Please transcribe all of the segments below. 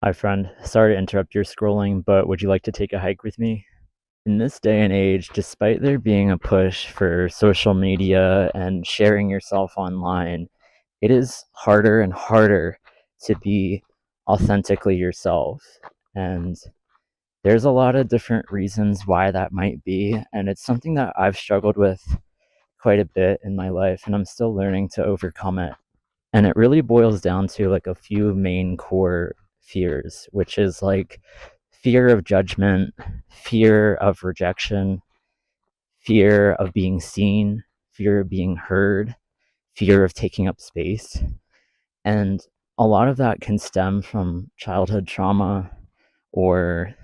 Hi, friend. Sorry to interrupt your scrolling, but would you like to take a hike with me? In this day and age, despite there being a push for social media and sharing yourself online, it is harder and harder to be authentically yourself. And there's a lot of different reasons why that might be. And it's something that I've struggled with quite a bit in my life, and I'm still learning to overcome it. And it really boils down to like a few main core fears, which is like fear of judgment, fear of rejection, fear of being seen, fear of being heard, fear of taking up space. And a lot of that can stem from childhood trauma or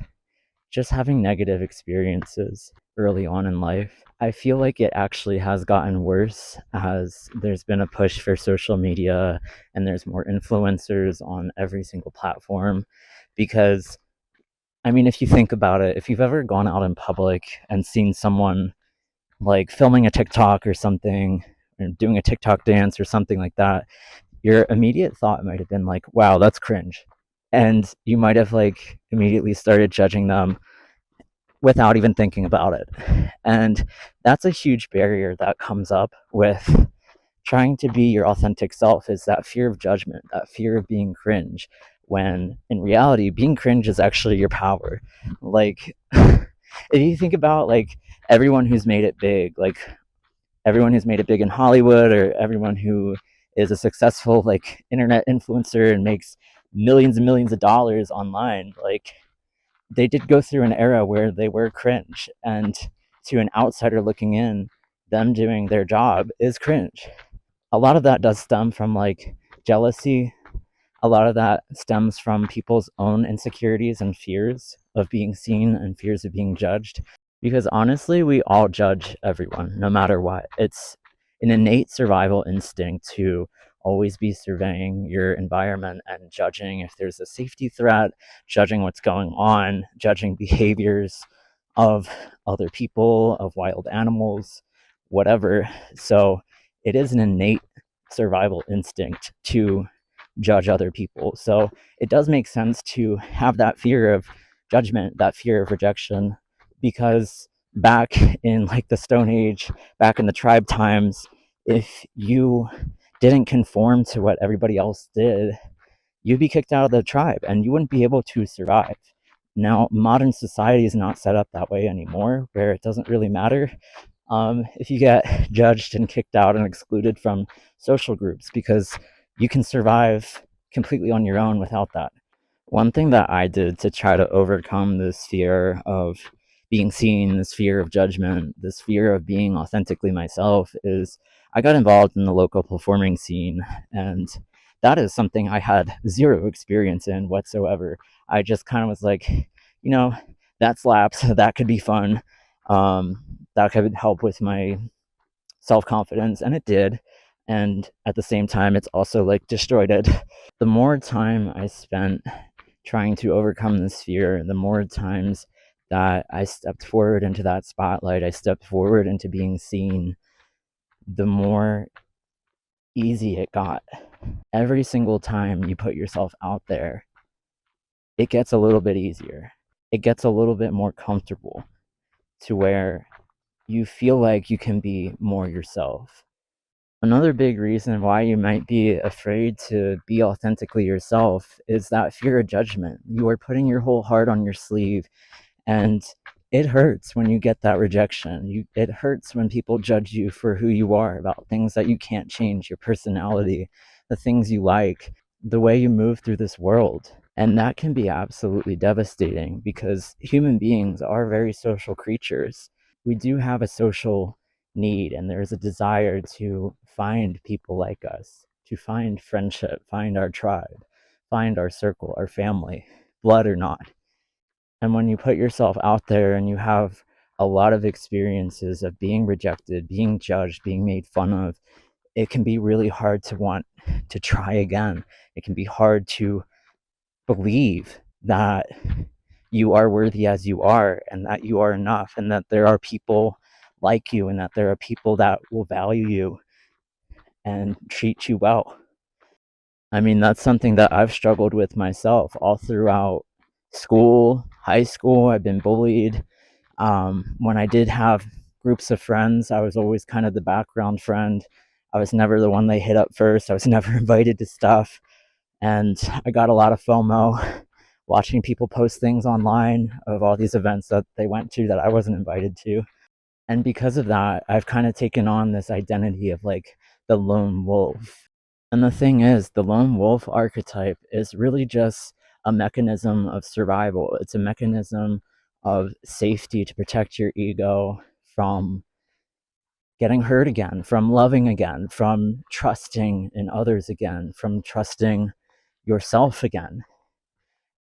just having negative experiences early on in life. I feel like it actually has gotten worse as there's been a push for social media and there's more influencers on every single platform. Because, I mean, if you think about it, if you've ever gone out in public and seen someone like filming a TikTok or something, or doing a TikTok dance or something like that, your immediate thought might have been like, wow, that's cringe. And you might have like immediately started judging them without even thinking about it. And that's a huge barrier that comes up with trying to be your authentic self, is that fear of judgment, that fear of being cringe, when in reality being cringe is actually your power. Like if you think about like everyone who's made it big, like everyone who's made it big in Hollywood, or everyone who is a successful like internet influencer and makes millions and millions of dollars online, like they did go through an era where they were cringe, and to an outsider looking in, them doing their job is cringe. A lot of that does stem from like jealousy. A lot of that stems from people's own insecurities and fears of being seen and fears of being judged. Because honestly, we all judge everyone, no matter what. It's an innate survival instinct to always be surveying your environment and judging if there's a safety threat, judging what's going on, judging behaviors of other people, of wild animals, whatever. So it is an innate survival instinct to judge other people. So it does make sense to have that fear of judgment, that fear of rejection, because back in like the Stone Age, back in the tribe times, if you didn't conform to what everybody else did, you'd be kicked out of the tribe and you wouldn't be able to survive. Now, modern society is not set up that way anymore, where it doesn't really matter if you get judged and kicked out and excluded from social groups, because you can survive completely on your own without that. One thing that I did to try to overcome this fear of being seen, this fear of judgment, this fear of being authentically myself, is I got involved in the local performing scene. And that is something I had zero experience in whatsoever. I just kind of was like, you know, that slaps, that could be fun. That could help with my self confidence, and it did. And at the same time, it's also like destroyed it. The more time I spent trying to overcome this fear, the more times that I stepped forward into that spotlight, I stepped forward into being seen, the more easy it got. Every single time you put yourself out there, it gets a little bit easier. It gets a little bit more comfortable to where you feel like you can be more yourself. Another big reason why you might be afraid to be authentically yourself is that fear of judgment. You are putting your whole heart on your sleeve, and it hurts when you get that rejection. It hurts when people judge you for who you are, about things that you can't change, your personality, the things you like, the way you move through this world. And that can be absolutely devastating, because human beings are very social creatures. We do have a social need, and there's a desire to find people like us, to find friendship, find our tribe, find our circle, our family, blood or not. And when you put yourself out there and you have a lot of experiences of being rejected, being judged, being made fun of, it can be really hard to want to try again. It can be hard to believe that you are worthy as you are, and that you are enough, and that there are people like you, and that there are people that will value you and treat you well. I mean, that's something that I've struggled with myself all throughout school, high school. I've been bullied. When I did have groups of friends, I was always kind of the background friend. I was never the one they hit up first. I was never invited to stuff. And I got a lot of FOMO watching people post things online of all these events that they went to that I wasn't invited to. And because of that, I've kind of taken on this identity of like the lone wolf. And the thing is, the lone wolf archetype is really just a mechanism of survival. It's a mechanism of safety to protect your ego from getting hurt again, from loving again, from trusting in others again, from trusting yourself again.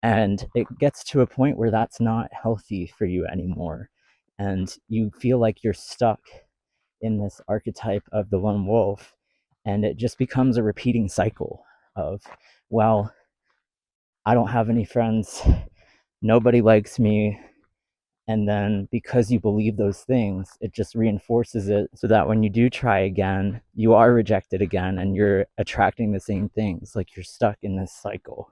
And it gets to a point where that's not healthy for you anymore. And you feel like you're stuck in this archetype of the lone wolf. And it just becomes a repeating cycle of, well, I don't have any friends, nobody likes me. And then because you believe those things, it just reinforces it so that when you do try again, you are rejected again and you're attracting the same things. Like you're stuck in this cycle.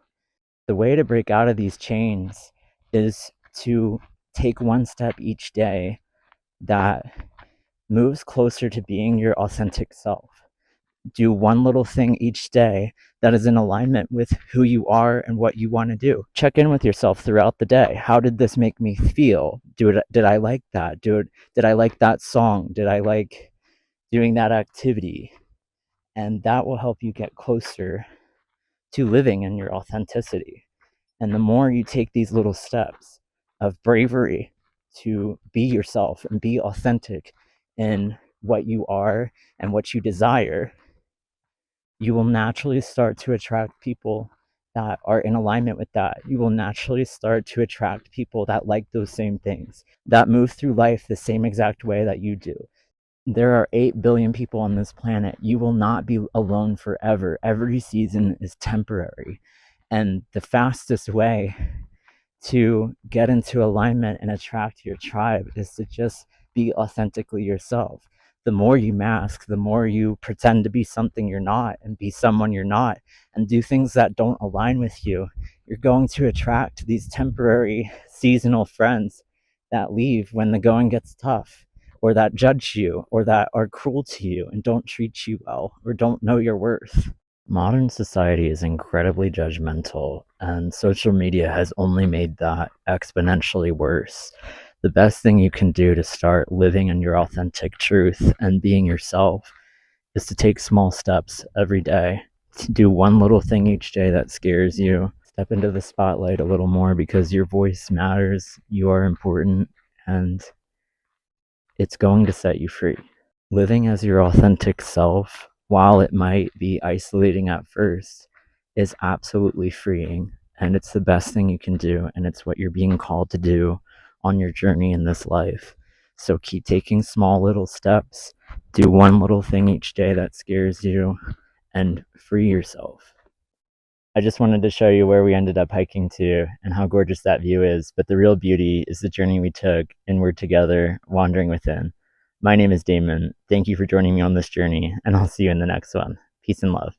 The way to break out of these chains is to take one step each day that moves closer to being your authentic self. Do one little thing each day that is in alignment with who you are and what you want to do. Check in with yourself throughout the day. How did this make me feel? Did I like that? Did I like that song? Did I like doing that activity? And that will help you get closer to living in your authenticity. And the more you take these little steps of bravery to be yourself and be authentic in what you are and what you desire, you will naturally start to attract people that are in alignment with that. You will naturally start to attract people that like those same things, that move through life the same exact way that you do. There are 8 billion people on this planet. You will not be alone forever. Every season is temporary. And the fastest way to get into alignment and attract your tribe is to just be authentically yourself. The more you mask, the more you pretend to be something you're not and be someone you're not and do things that don't align with you, you're going to attract these temporary seasonal friends that leave when the going gets tough, or that judge you, or that are cruel to you and don't treat you well, or don't know your worth. Modern society is incredibly judgmental, and social media has only made that exponentially worse. The best thing you can do to start living in your authentic truth and being yourself is to take small steps every day, to do one little thing each day that scares you. Step into the spotlight a little more because your voice matters, you are important, and it's going to set you free. Living as your authentic self, while it might be isolating at first, is absolutely freeing. And it's the best thing you can do. And it's what you're being called to do on your journey in this life. So keep taking small little steps. Do one little thing each day that scares you and free yourself. I just wanted to show you where we ended up hiking to and how gorgeous that view is. But the real beauty is the journey we took inward together, wandering within. My name is Damon. Thank you for joining me on this journey, and I'll see you in the next one. Peace and love.